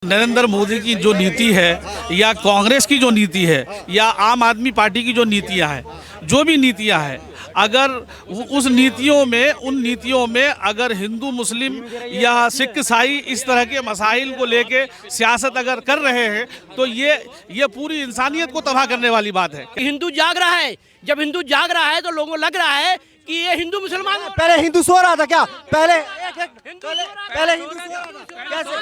नरेंद्र मोदी की जो नीति है या कांग्रेस की जो नीति है या आम आदमी पार्टी की जो नीतियां हैं, जो भी नीतियां हैं, अगर उस नीतियों में उन नीतियों में अगर हिंदू मुस्लिम या सिख ईसाई इस तरह के मसाइल को लेके सियासत अगर कर रहे हैं तो ये पूरी इंसानियत को तबाह करने वाली बात है। हिंदू जाग रहा है। जब हिंदू जाग रहा है तो लोगों को लग रहा है कि ये हिंदू मुसलमान है। पहले हिंदू सो रहा था क्या? पहले हिंदू सो रहा था। कैसे?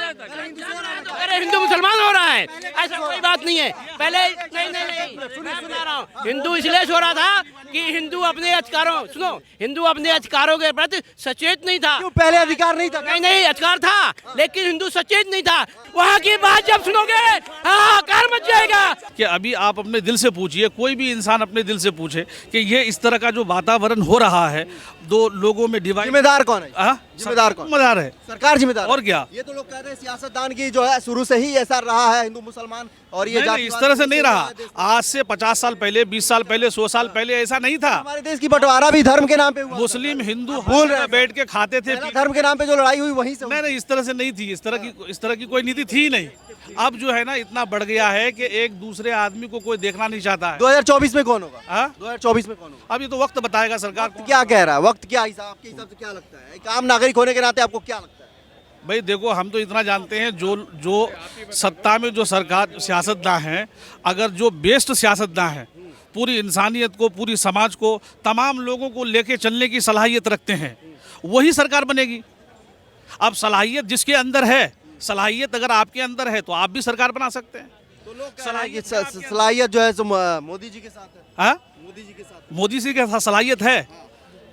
अरे हिंदू मुसलमान हो रहा है, ऐसा कोई बात नहीं है। पहले नहीं मैं बता रहा हूँ, हिंदू इसलिए सो रहा था कि हिंदू अपने अधिकारों के प्रति सचेत नहीं था। क्यों पहले अधिकार नहीं था? नहीं अधिकार था, लेकिन हिंदू सचेत नहीं था। वहाँ की बात जब सुनोगे कार मच जाएगा। कि अभी आप अपने दिल से पूछिए, कोई भी इंसान अपने दिल से पूछे कि ये इस तरह का जो वातावरण हो रहा है, दो लोगों में डिवाइड, जिम्मेदार कौन है? जिम्मेदार कौन? जिम्मेदार है सरकार जिम्मेदार। और क्या? ये तो लोग कहते हैं सियासतदान की जो है शुरू से ही ऐसा रहा है, हिंदू मुसलमान और ये नहीं, इस तरह से नहीं रहा। आज से 50 साल पहले, 20 साल पहले, 100 साल पहले ऐसा नहीं था। हमारे देश की बंटवारा भी धर्म के नाम पे हुआ। मुस्लिम हिंदू भूल रहे बैठ के खाते थे। धर्म के नाम पे जो लड़ाई हुई वहीं से। नहीं, इस तरह से नहीं थी। इस तरह की कोई नीति थी नहीं। अब जो है ना, इतना बढ़ गया है कि एक दूसरे आदमी को कोई देखना नहीं चाहता है। 2024 में कौन होगा? 2024 में कौन होगा? अब ये तो वक्त बताएगा सरकार को। क्या कह रहा है वक्त? क्या आपके हिसाब से क्या लगता है? एक आम नागरिक होने के नाते आपको क्या लगता है? भाई देखो, हम तो इतना जानते हैं, जो सत्ता में जो सरकार सियासतदान हैं, अगर जो बेस्ट सियासतदान हैं, पूरी इंसानियत को, पूरी समाज को, तमाम लोगों को लेके चलने की सलाहियत रखते हैं, वही सरकार बनेगी। अब सलाहियत जिसके अंदर है, सलाहियत अगर आपके अंदर है तो आप भी सरकार बना सकते हैं। तो लोग सलाहियत जो है सो मोदी जी के साथ है। मोदी जी के साथ, मोदी जी के साथ सलाहियत है।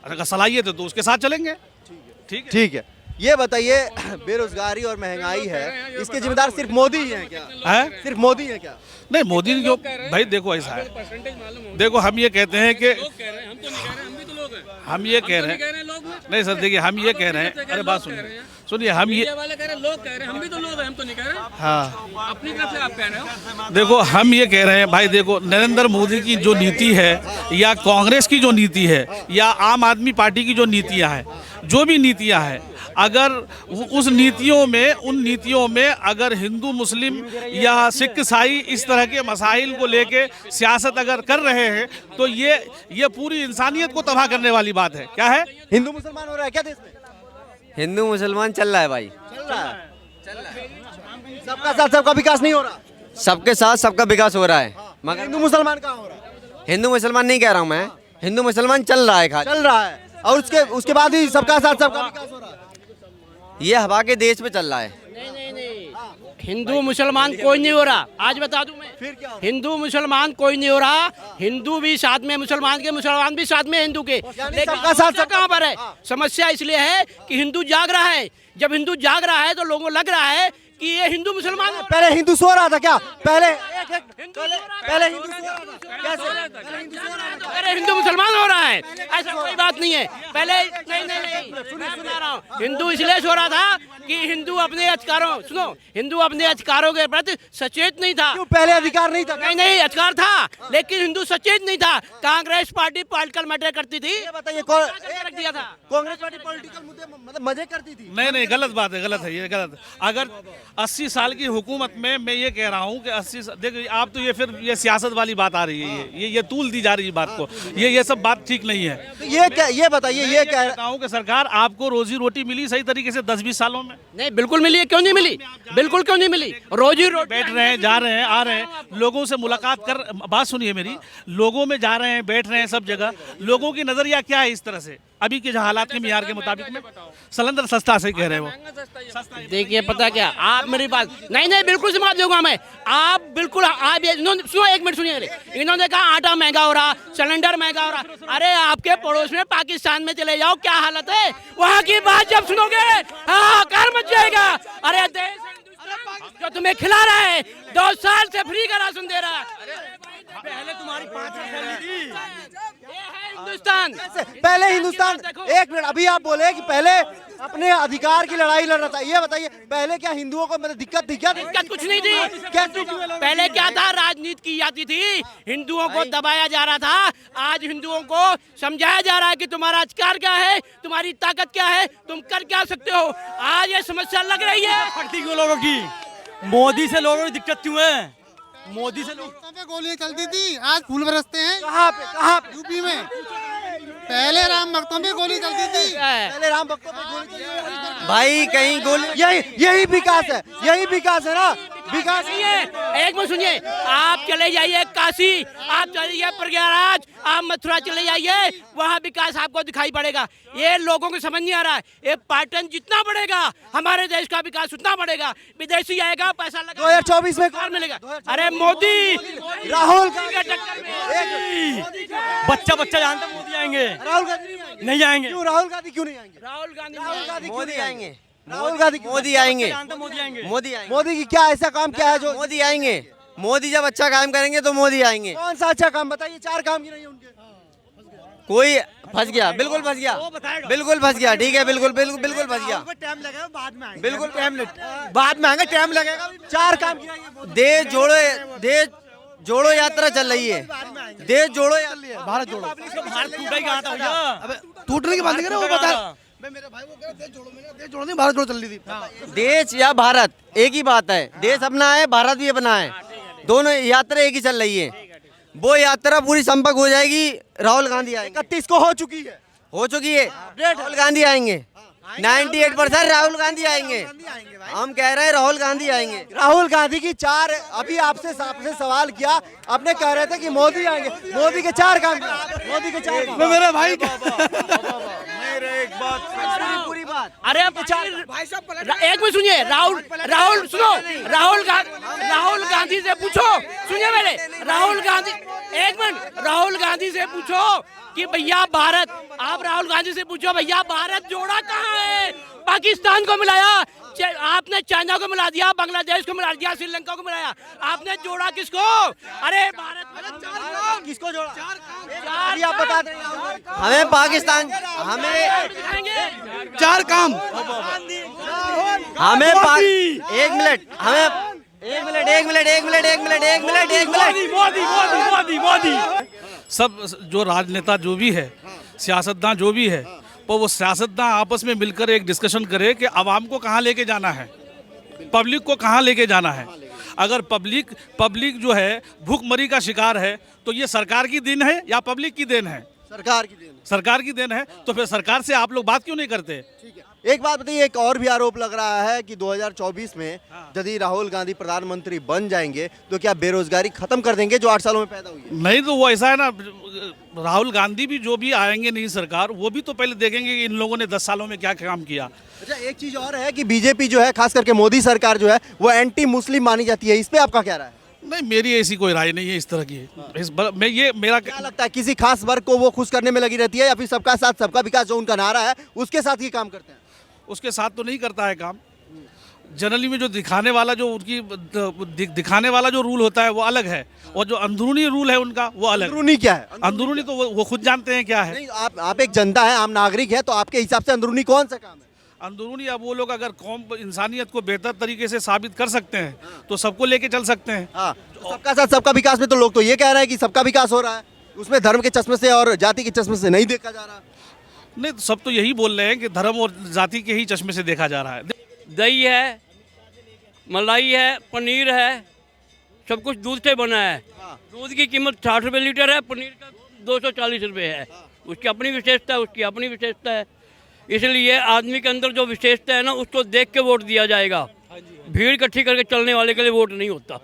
अगर सलाहियत है तो उसके साथ चलेंगे। ठीक है। ये बताइए, बेरोजगारी और महंगाई है, इसके जिम्मेदार सिर्फ मोदी ही हैं क्या? है? सिर्फ मोदी हैं क्या? नहीं, मोदी क्यों? भाई देखो, ऐसा है, देखो हम ये कहते हैं कि हम ये कह रहे हैं, नहीं सर देखिए, हम ये कह रहे हैं, अरे बात सुनिए, हम ये वाले कह रहे हैं, लोग कह रहे हैं, हम भी तो लोग हैं, हम तो नहीं कह रहे। हाँ, अपनी तरफ से आप कह रहे हो। देखो हम ये कह रहे हैं, भाई देखो, नरेंद्र मोदी की जो नीति है या कांग्रेस की जो नीति है या आम आदमी पार्टी की जो नीतियां हैं, जो भी नीतियां हैं, अगर उस नीतियों में उन नीतियों में अगर हिंदू मुस्लिम या सिख ईसाई इस तरह के मसाइल को लेके सियासत अगर कर रहे हैं तो ये पूरी इंसानियत को तबाह करने वाली बात है। क्या है? हिंदू मुसलमान हो रहा है क्या देश में? हिंदू मुसलमान चल रहा है भाई, चल रहा है। सबका साथ सबका विकास नहीं हो रहा। सबके साथ सबका विकास हो रहा है, मगर हिंदू मुसलमान कहाँ हो रहा है? हिंदू मुसलमान नहीं कह रहा हूँ मैं, हिंदू मुसलमान चल रहा है खाली। चल रहा है, और उसके बाद ही सबका साथ सबका विकास हो रहा है। ये हवा के देश पे चल रहा है। नहीं, हिंदू मुसलमान कोई नहीं हो रहा। आज बता दूं मैं, फिर क्या? हिंदू मुसलमान कोई नहीं हो रहा। हिंदू भी साथ में मुसलमान के, मुसलमान भी साथ में हिंदू के। लेकिन सबका साथ समस्या कहाँ पर है? समस्या इसलिए है कि हिंदू जाग रहा है। जब हिंदू जाग रहा है तो लोगों को लग रहा है कि ये हिंदू मुसलमान है। पहले हिंदू सो रहा था क्या? पहले हिंदू सो रहा था। पहले हिंदू सो रहा था। कैसे? अरे हिंदू मुसलमान हो रहा है, ऐसा कोई बात नहीं है। पहले नहीं मैं बता रहा हूँ, हिंदू इसलिए सो रहा था कि हिंदू अपने अधिकारों के प्रति सचेत नहीं था। क्यों पहले अधिकार नहीं था? नहीं अधिकार था, लेकिन हिंदू सचेत नहीं था। कांग्रेस पार्टी पॉलिटिकल मैटर करती थी। ये बताइए, रख दिया था। कांग्रेस पार्टी पॉलिटिकल मुद्दे मतलब मजे करती थी। नहीं, गलत बात है, गलत है, ये गलत है। अगर 80 साल की हुकूमत में मैं ये कह रहा हूँ कि 80, देखिए आप तो ये सियासत वाली बात आ रही है, ये तूल दी जा रही है बात को, ये सब बात ठीक नहीं है। तो ये बताइए, ये क्या कहता हूँ कि सरकार, आपको रोजी रोटी मिली सही तरीके से 10-20 सालों में? नहीं, बिल्कुल मिली है। क्यों नहीं मिली? बिल्कुल क्यों नहीं मिली? रोजी रोटी बैठ रहे हैं, जा रहे हैं, आ रहे हैं, लोगों से मुलाकात कर, बात सुनिए मेरी, लोगों में जा रहे हैं, बैठ रहे हैं सब जगह। लोगों की नजरिया क्या है इस तरह से अभी के जो हालात के मियार के मुताबिक में? सिलेंडर सस्ता से कह रहे हैं वो। देखिए, पता क्या, आप मेरी बात नहीं बिल्कुल समझ दूंगा मैं। आप बिल्कुल, आप सुनो, एक मिनट सुनिए। इन्होंने कहा आटा महंगा हो रहा, सिलेंडर महंगा हो रहा। अरे आपके पड़ोस में पाकिस्तान में चले जाओ, क्या हालत है वहाँ की बात जब सुनोगे कार मच जाएगा। अरे देश जो तुम्हें खिला रहा है, 2 साल से फ्री का राशन दे रहा है। पहले तुम्हारी 5 हिंदुस्तान, पहले हिंदुस्तान। एक मिनट, अभी आप बोले कि पहले अपने अधिकार की लड़ाई लड़ रहा था। ये बताइए, पहले क्या हिंदुओं को मतलब दिक्कत थी क्या? दिक्कत कुछ नहीं थी। क्या पहले क्या था? राजनीति की जाती थी, हिंदुओं को दबाया जा रहा था। आज हिंदुओं को समझाया जा रहा है कि तुम्हारा अधिकार क्या है, तुम्हारी ताकत क्या है, तुम कर क्या सकते हो। आज ये समस्या लग रही है फटती क्यों लोगों की? मोदी से लोगों को दिक्कत क्यों है? मोदी से लोग पे गोलियां चलती थी, आज फूल बरसते हैं। कहाँ पे यूपी में पहले राम भक्तों पे गोली चलती थी। पहले राम भक्तों पे गोली चली। भाई कहीं गोली यही विकास है, यही विकास है ना, विकास नहीं है। एक मिनट सुनिए, आप चले जाइए काशी, आप चले जाइए प्रयागराज, आप मथुरा चले जाइए, वहाँ विकास आपको दिखाई पड़ेगा। ये लोगों को समझ नहीं आ रहा है। ये पाटन जितना बढ़ेगा हमारे देश का विकास उतना बढ़ेगा। विदेशी आएगा, पैसा लगा 2024 में कार मिलेगा। अरे मोदी, राहुल के टक्कर में बच्चा बच्चा जानता मोदी आएंगे, राहुल गांधी नहीं आएंगे। क्यों राहुल गांधी क्यों नहीं आएंगे? राहुल गांधी मोदी आएंगे, राहुल गांधी मोदी आएंगे, जानता मोदी आएंगे। मोदी आएंगे, मोदी की क्या ऐसा काम क्या है जो मोदी आएंगे। मोदी जब अच्छा काम करेंगे तो मोदी आएंगे। कौन सा अच्छा काम बताइए? 4 काम गिनाइए उनके। कोई फंस गया, बिल्कुल फंस गया, बिल्कुल फंस गया। ठीक है, बिल्कुल बिल्कुल बिल्कुल फंस गया, टाइम लगेगा, बाद में बिल्कुल बाद में आएंगे, टाइम लगेगा। 4 काम गिनाइए। देश जोड़ो यात्रा चल रही है, देश जोड़ो भारत जोड़ो। भारत टूटा ही कहा था भैया, टूटने की बात नहीं कर रहा, वो बता मेरे भाई वो कह रहा देश जोड़ो, मैंने देश जोड़ो नहीं, भारत जोड़ो चल रही थी। देश या भारत एक ही बात है। देश अपना है, भारत भी अपना है, दोनों यात्रा एक ही चल रही है। वो यात्रा पूरी संपन्न हो जाएगी, राहुल गांधी आएंगे। 31 को हो चुकी है, हो चुकी है, राहुल गांधी आएंगे। 98% राहुल गांधी आएंगे। हम कह रहे हैं राहुल गांधी आएंगे। राहुल गांधी की 4 अभी आपसे सवाल किया, आपने कह रहे थे कि मोदी आएंगे। मोदी के 4 काम, मोदी के 4 काम। मेरा भाई पूरी बात। अरे अब एक मिनट सुनिए, राहुल सुनो, राहुल गांधी से पूछो, सुनिए मेरे, राहुल गांधी, एक मिनट, राहुल गांधी से पूछो कि भैया भारत, आप राहुल गांधी से पूछो भैया भारत जोड़ा कहाँ है? पाकिस्तान को मिलाया, आपने चाइना को मिला दिया, बांग्लादेश को मिला दिया, श्रीलंका को मिलाया, आपने जोड़ा किसको? अरे भारत किसको जोड़ा? 4 आप बता दें। हमें पाकिस्तान, हमें 4 काम। हमें एक मिनट, हमें एक मिनट। सब जो राजनेता जो भी है, सियासतदान जो भी है, तो वो सियासतदान आपस में मिलकर एक डिस्कशन करे कि आवाम को कहाँ लेके जाना है, पब्लिक को कहाँ लेके जाना है। अगर पब्लिक जो है भूखमरी का शिकार है तो ये सरकार की देन है या पब्लिक की देन है? सरकार की देन है। तो फिर सरकार से आप लोग बात क्यों नहीं करते? ठीक है, एक बात बताइए, एक और भी आरोप लग रहा है कि 2024 में यदि राहुल गांधी प्रधानमंत्री बन जाएंगे तो क्या बेरोजगारी खत्म कर देंगे जो 8 सालों में पैदा हुई है? नहीं, तो वो ऐसा है ना, राहुल गांधी भी जो भी आएंगे नई सरकार, वो भी तो पहले देखेंगे कि इन लोगों ने 10 सालों में क्या काम किया। अच्छा, एक चीज और है कि बीजेपी जो है, खास करके मोदी सरकार जो है, वो एंटी मुस्लिम मानी जाती है। इस पे आपका क्या राय है? नहीं, मेरी ऐसी कोई राय नहीं है इस तरह की। मेरा क्या लगता है, किसी खास वर्ग को वो खुश करने में लगी रहती है या फिर सबका साथ सबका विकास जो उनका नारा है उसके साथ ही काम करते हैं? उसके साथ तो नहीं करता है काम। जनरली में जो दिखाने वाला जो रूल होता है वो अलग है, और जो अंदरूनी रूल है उनका वो अलग। अंदरूनी क्या है? अंदरूनी तो वो खुद जानते हैं क्या है। नहीं, आप एक जनता है, आम नागरिक है, तो आपके हिसाब से अंदरूनी कौन सा काम है? अंदरूनी अब वो लोग अगर कौम इंसानियत को बेहतर तरीके से साबित कर सकते हैं तो सबको लेके चल सकते हैं। हाँ, तो सबका साथ सबका विकास में तो लोग तो ये कह रहे हैं कि सबका विकास हो रहा है, उसमें धर्म के चश्मे से और जाति के चश्मे से नहीं देखा जा रहा। नहीं, तो सब तो यही बोल रहे हैं कि धर्म और जाति के ही चश्मे से देखा जा रहा है। दही है, मलाई है, पनीर है, सब कुछ दूध से बना है। दूध की कीमत 60 रुपये लीटर है, पनीर का 240 रुपये है। उसकी अपनी विशेषता है, उसकी अपनी विशेषता है। इसलिए आदमी के अंदर जो विशेषता है ना, उसको देख के वोट दिया जाएगा। भीड़ इकट्ठी करके चलने वाले के लिए वोट नहीं होता।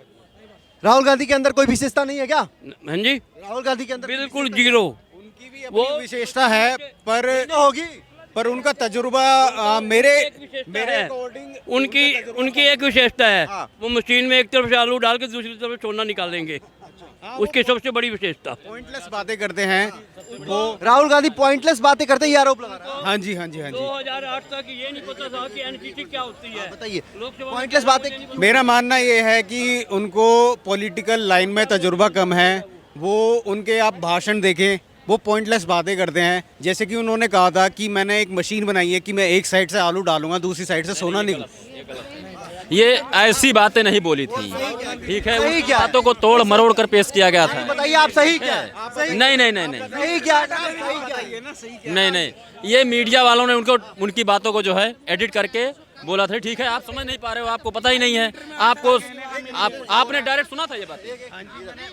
राहुल गांधी के अंदर कोई विशेषता नहीं है क्या? हाँ जी, राहुल गांधी के अंदर बिल्कुल जीरो। वो विशेषता है, होगी, पर उनका तजुर्बा मेरे अकॉर्डिंग उनकी एक विशेषता है, वो मशीन में एक तरफ से आलू डाल के दूसरी तरफ से सोना निकालेंगे। उसकी सबसे बड़ी विशेषता। पॉइंटलेस बातें करते हैं वो। राहुल गांधी पॉइंटलेस बातें करते हैं, ये आरोप लगा रहा है। हाँ जी, हाँ जी, हाँ जी। 2008 तक ये नहीं पता था कि एनसीसी क्या होती है। बताइए, लोकसभा पॉइंटलेस बातें। मेरा मानना ये है कि उनको पॉलिटिकल लाइन में तजुर्बा कम है। वो उनके आप भाषण देखें, वो पॉइंटलेस बातें करते हैं। जैसे कि उन्होंने कहा था कि मैंने एक मशीन बनाई है कि मैं एक साइड से आलू डालूंगा, दूसरी साइड से सोना निकल। ये ऐसी बातें नहीं बोली थी, ठीक है। सही उन क्या? बातों को तोड़ मरोड़ कर पेश किया गया था। बताइए आप, सही क्या है? नहीं नहीं नहीं नहीं सही क्या? नहीं नहीं, ये मीडिया वालों ने उनको उनकी बातों को जो है एडिट करके बोला था। ठीक है, आप समझ नहीं पा रहे हो, आपको पता ही नहीं है। आपने डायरेक्ट सुना था ये बात?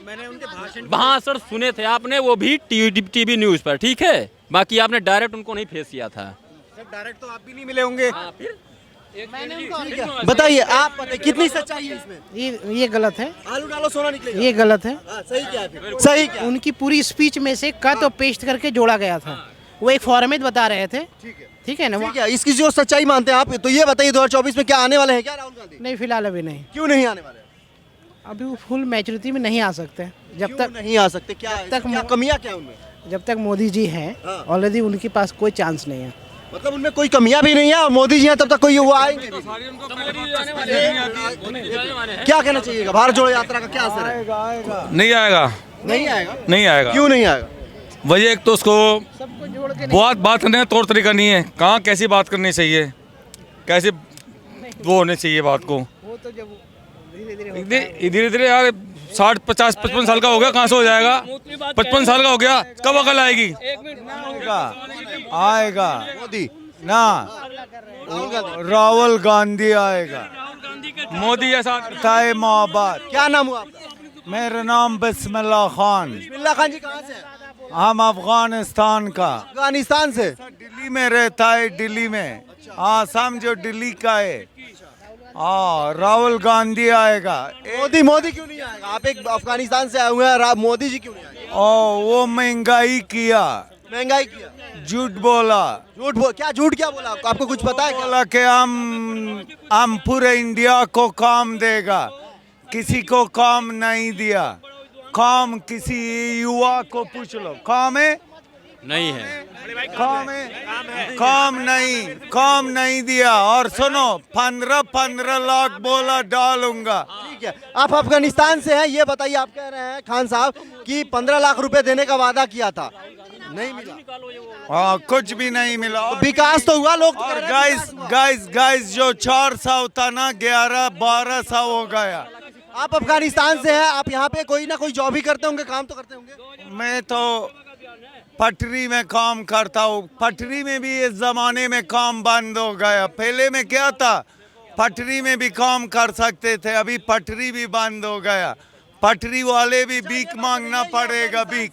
मैंने उनके भाषण भाषण सुने थे आपने, वो भी टीवी न्यूज पर। ठीक है, बाकी आपने डायरेक्ट उनको नहीं फेस किया था। डायरेक्ट तो आप भी नहीं मिले होंगे। फिर बताइए आप, बताइए कितनी सच्चाई है इसमें? ये गलत है, आलू डालो सोना निकलेगा। ये गलत है। सही क्या है फिर? सही क्या? उनकी पूरी स्पीच में से कट और पेस्ट करके जोड़ा गया था। वो एक फॉर्मेट बता रहे थे। ठीक है ना? ठीक है, इसकी जो सच्चाई मानते हैं आप, तो ये बताइए 2024 में क्या आने वाले हैं क्या राहुल गांधी? नहीं, फिलहाल अभी नहीं। क्यों नहीं आने वाले? अभी वो फुल मैच्योरिटी में नहीं आ सकते जब क्यों तक नहीं आ सकते? क्या तक क्या कमियां क्या उनमें? जब तक मोदी जी हैं हाँ। ऑलरेडी उनके पास कोई चांस नहीं है। मतलब उनमें कोई कमियां भी नहीं है और मोदी जी हैं तब तक कोई वो आएंगे भी। क्या कहना चाहिएगा? भारत जोड़ो यात्रा का क्या असर है? नहीं आएगा, नहीं आएगा। नहीं आएगा। क्यों नहीं आएगा? वजह एक तो उसको बात करने का तौर तरीका नहीं है। कहाँ कैसी बात करनी चाहिए, कैसे वो होने चाहिए बात को। धीरे धीरे यार 60 50 55 साल का हो गया, कहाँ से हो जाएगा? 55 साल का हो गया, कब अकल आएगी? आएगा मोदी ना, राहुल गांधी आएगा। मोदी ऐसा ताए मोहब्बत। क्या नाम हुआ आपका? मेरा नाम बिस्मिल्लाह खान। बिस्मिल्लाह खान जी कहाँ से हैं? हम अफगानिस्तान का, अफगानिस्तान से। दिल्ली में रहता है, दिल्ली में। हाँ, समझो दिल्ली का है। हाँ, राहुल गांधी आएगा। मोदी क्यों नहीं आएगा? आप एक अफगानिस्तान से आए हुए हैं, मोदी जी क्यों नहीं आएंगे? वो महंगाई किया, महंगाई किया, झूठ बोला। क्या झूठ क्या बोला आपको? आपको कुछ पता है क्या? बोला कि हम पूरे इंडिया को काम देगा, किसी को काम नहीं दिया। काम किसी युवा को पूछ लो, काम है? नहीं है। काम है? काम नहीं दिया। और सुनो, 15 लाख बोला डालूंगा। ठीक है, आप अफगानिस्तान से हैं, ये बताइए, आप कह रहे हैं खान साहब कि 15 लाख रुपए देने का वादा किया था, नहीं मिला। हाँ, कुछ भी नहीं मिला। विकास तो हुआ, लोग तो और कह रहे हैं गाइस जो 400 था ना, 11-1200 हो गया। आप अफगानिस्तान से हैं, आप यहाँ पे कोई ना कोई जॉब ही करते होंगे, काम तो करते होंगे। मैं तो पटरी में काम करता हूँ। पटरी में भी इस जमाने में काम बंद हो गया। पहले में क्या था, पटरी में भी काम कर सकते थे, अभी पटरी भी बंद हो गया। पटरी वाले भी भीख मांगना पड़ेगा, भीख।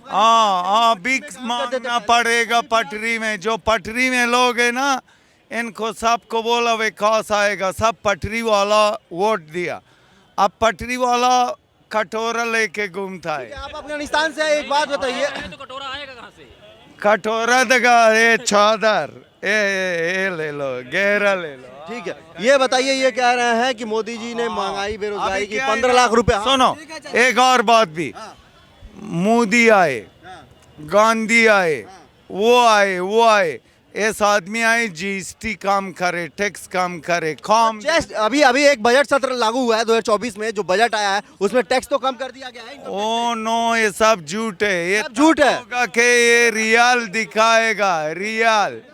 हाँ, भीख मांगना पड़ेगा पटरी में। जो पटरी में लोग हैं ना, इनको सबको बोला विकास आएगा, सब पटरी वाला वोट दिया। अब पटरी वाला कटोरा लेके घूमता है। आप अफगानिस्तान से, एक बात बताइए, तो कटोरा आएगा कहाँ से? कटोरा दगा, ये चादर, ये ले लो, गहरा ले लो। ठीक है, ये बताइए, ये कह रहे हैं कि मोदी जी ने महंगाई बेरोजगारी की 15 लाख रुपए। सुनो, एक और बात भी, मोदी आए, गांधी आए, वो आए, इस आदमी आए, जीएसटी कम करे, टैक्स कम करे, कम। अभी एक बजट सत्र लागू हुआ है 2024 में, जो बजट आया है उसमें टैक्स तो कम कर दिया गया है। ओ नो, ये सब झूठ है। ये झूठ है कि ये रियल दिखाएगा, रियल